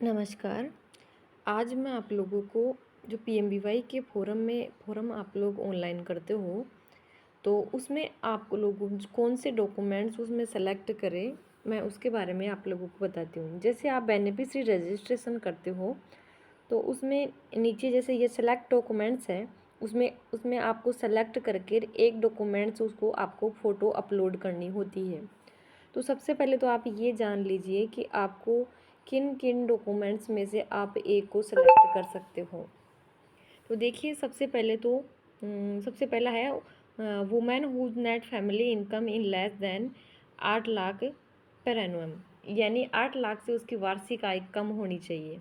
नमस्कार। आज मैं आप लोगों को जो पीएमबीवाई के फ़ोरम आप लोग ऑनलाइन करते हो, तो उसमें आप लोगों कौन से डॉक्यूमेंट्स उसमें सेलेक्ट करें, मैं उसके बारे में आप लोगों को बताती हूँ। जैसे आप बेनिफिशियरी रजिस्ट्रेशन करते हो, तो उसमें नीचे जैसे ये सेलेक्ट डॉक्यूमेंट्स है, उसमें उसमें आपको सेलेक्ट करके एक डॉक्यूमेंट्स उसको आपको फ़ोटो अपलोड करनी होती है। तो सबसे पहले तो आप ये जान लीजिए कि आपको किन किन डॉक्यूमेंट्स में से आप एक को सेलेक्ट कर सकते हो। तो देखिए सबसे पहले तो सबसे पहला है women whose net family income in less than 8 lakh per annum, यानी 8 लाख से उसकी वार्षिक आय कम होनी चाहिए।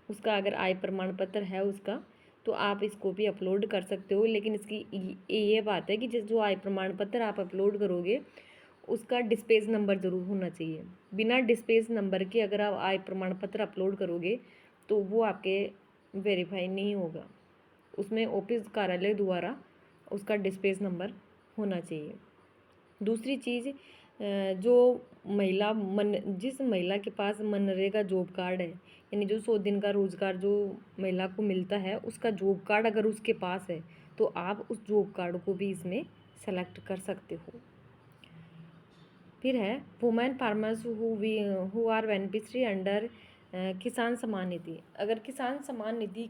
उसका अगर आय प्रमाण पत्र है उसका, तो आप इसको भी अपलोड कर सकते हो। लेकिन इसकी ये बात है कि जो आय प्रमाण पत्र आप अपलोड करोगे उसका डिस्पेज नंबर ज़रूर होना चाहिए। बिना डिस्पेज नंबर के अगर आप आय प्रमाण पत्र अपलोड करोगे तो वो आपके वेरीफाई नहीं होगा। उसमें ऑफिस कार्यालय द्वारा उसका डिस्पेज नंबर होना चाहिए। दूसरी चीज़, जो जिस महिला के पास मनरेगा जॉब कार्ड है, यानी जो 100 दिन का रोज़गार जो महिला को मिलता है, उसका जॉब कार्ड अगर उसके पास है तो आप उस जॉब कार्ड को भी इसमें सेलेक्ट कर सकते हो। फिर है women farmers who are beneficiary under Kisan Samman निधि। अगर किसान सम्मान निधि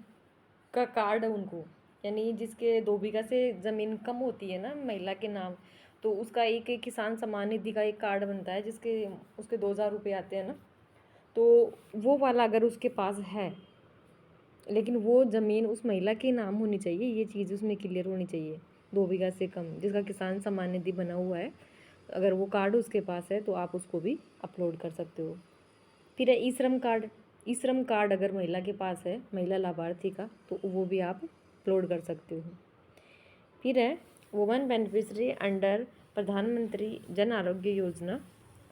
का कार्ड है उनको, यानी जिसके 2 बीघा से ज़मीन कम होती है ना महिला के नाम, तो उसका एक किसान सम्मान निधि का एक कार्ड बनता है जिसके उसके 2,000 रुपये आते हैं ना। तो वो वाला अगर उसके पास है, लेकिन वो ज़मीन उस महिला के नाम होनी चाहिए, ये चीज़ उसमें क्लियर होनी चाहिए। 2 बीघा से कम जिसका किसान सम्मान निधि बना हुआ है, अगर वो कार्ड उसके पास है तो आप उसको भी अपलोड कर सकते हो। फिर है ई श्रम कार्ड। ई श्रम कार्ड अगर महिला के पास है, महिला लाभार्थी का, तो वो भी आप अपलोड कर सकते हो। फिर है वुमेन बेनिफिशरी अंडर प्रधानमंत्री जन आरोग्य योजना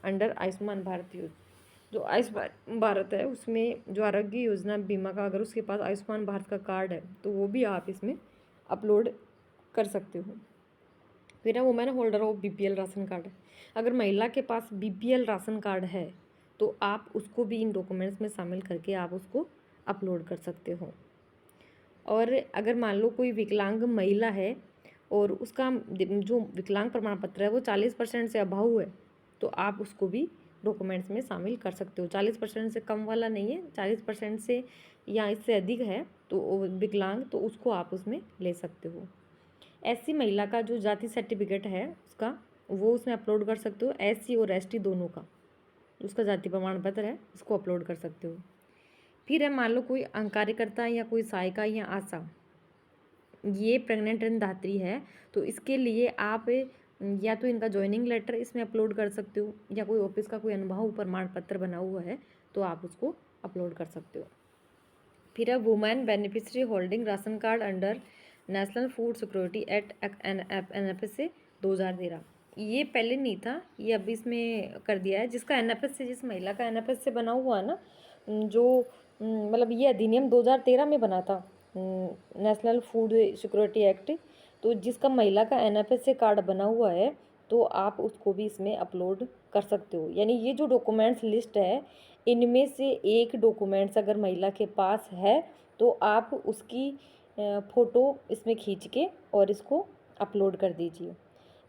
अंडर आयुष्मान भारत योजना। जो आयुष्मान भारत है उसमें जो आरोग्य योजना बीमा का अगर उसके पास आयुष्मान भारत का कार्ड है तो वो भी आप इसमें अपलोड कर सकते हो। फिर है women holder of BPL ration card. अगर महिला के पास बीपीएल राशन कार्ड है तो आप उसको भी इन डॉक्यूमेंट्स में शामिल करके आप उसको अपलोड कर सकते हो। और अगर मान लो कोई विकलांग महिला है और उसका जो विकलांग प्रमाण पत्र है वो 40% से अभाव है, तो आप उसको भी डॉक्यूमेंट्स में शामिल कर सकते हो। 40% से कम वाला नहीं है, 40% से या इससे अधिक है तो विकलांग, तो उसको आप उसमें ले सकते हो। एससी महिला का जो जाति सर्टिफिकेट है उसका, वो उसमें अपलोड कर सकते हो। एससी और एसटी दोनों का उसका जाति प्रमाण पत्र है उसको अपलोड कर सकते हो। फिर है मान लो कोई कार्यकर्ता या कोई सहायिका या आशा ये प्रेग्नेंट धात्री है, तो इसके लिए आप या तो इनका ज्वाइनिंग लेटर इसमें अपलोड कर सकते हो, या कोई ऑफिस का कोई अनुभव प्रमाण पत्र बना हुआ है तो आप उसको अपलोड कर सकते हो। फिर है women beneficiary holding ration card under national food security act NFS से 2013। ये पहले नहीं था, ये अभी इसमें कर दिया है। जिसका NFS से, जिस महिला का NFS से बना हुआ है ना, जो मतलब ये अधिनियम 2013 में बना था, नेशनल फूड सिक्योरिटी एक्ट। तो जिसका महिला का NFS से कार्ड बना हुआ है तो आप उसको भी इसमें अपलोड कर सकते हो। यानी ये जो डॉक्यूमेंट्स लिस्ट है, इनमें से एक डॉक्यूमेंट्स अगर महिला के पास है तो आप उसकी फ़ोटो इसमें खींच के और इसको अपलोड कर दीजिए।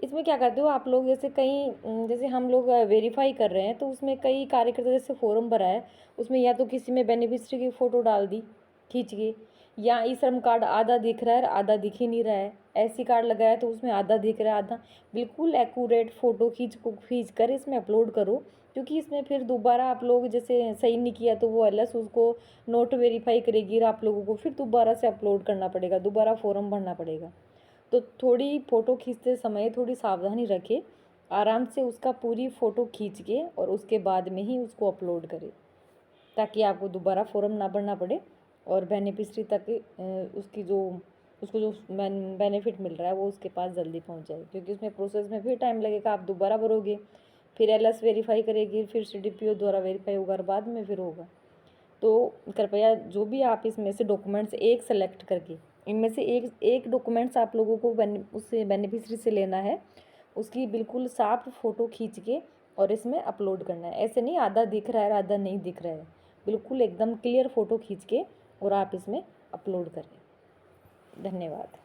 इसमें क्या करते हो आप लोग, जैसे कहीं जैसे हम लोग वेरीफाई कर रहे हैं तो उसमें कई कार्यकर्ता जैसे फॉर्म भरा है, उसमें या तो किसी में बेनिफिशियरी की फ़ोटो डाल दी खींच के, या ई श्रम कार्ड आधा दिख रहा है आधा दिख ही नहीं रहा है, ऐसी कार्ड लगाया तो उसमें आधा दिख रहा है आधा। बिल्कुल एक्यूरेट फ़ोटो खींच कर इसमें अपलोड करो, क्योंकि इसमें फिर दोबारा आप लोग जैसे सही नहीं किया तो वो एलएस उसको नोट वेरीफाई करेगी और आप लोगों को फिर दोबारा से अपलोड करना पड़ेगा, दोबारा फॉर्म भरना पड़ेगा। तो थोड़ी फ़ोटो खींचते समय थोड़ी सावधानी रखें, आराम से उसका पूरी फ़ोटो खींच के और उसके बाद में ही उसको अपलोड करें, ताकि आपको दोबारा फॉर्म ना भरना पड़े और बेनिफिशरी तक उसकी जो उसको जो बेनिफिट मिल रहा है वो उसके पास जल्दी पहुंच जाए। क्योंकि उसमें प्रोसेस में फिर टाइम लगेगा, आप दोबारा भरोगे, फिर एलएस वेरीफाई करेगी, फिर सीडीपीओ द्वारा वेरीफाई होगा और बाद में फिर होगा। तो कृपया जो भी आप इसमें से डॉक्यूमेंट्स एक सेलेक्ट करके, इनमें से एक एक डॉक्यूमेंट्स आप लोगों को उससे बेनिफिशरी से लेना है, उसकी बिल्कुल साफ फ़ोटो खींच के और इसमें अपलोड करना है। ऐसे नहीं आधा दिख रहा है आधा नहीं दिख रहा है, बिल्कुल एकदम क्लियर फ़ोटो खींच के और आप इसमें अपलोड करें। धन्यवाद।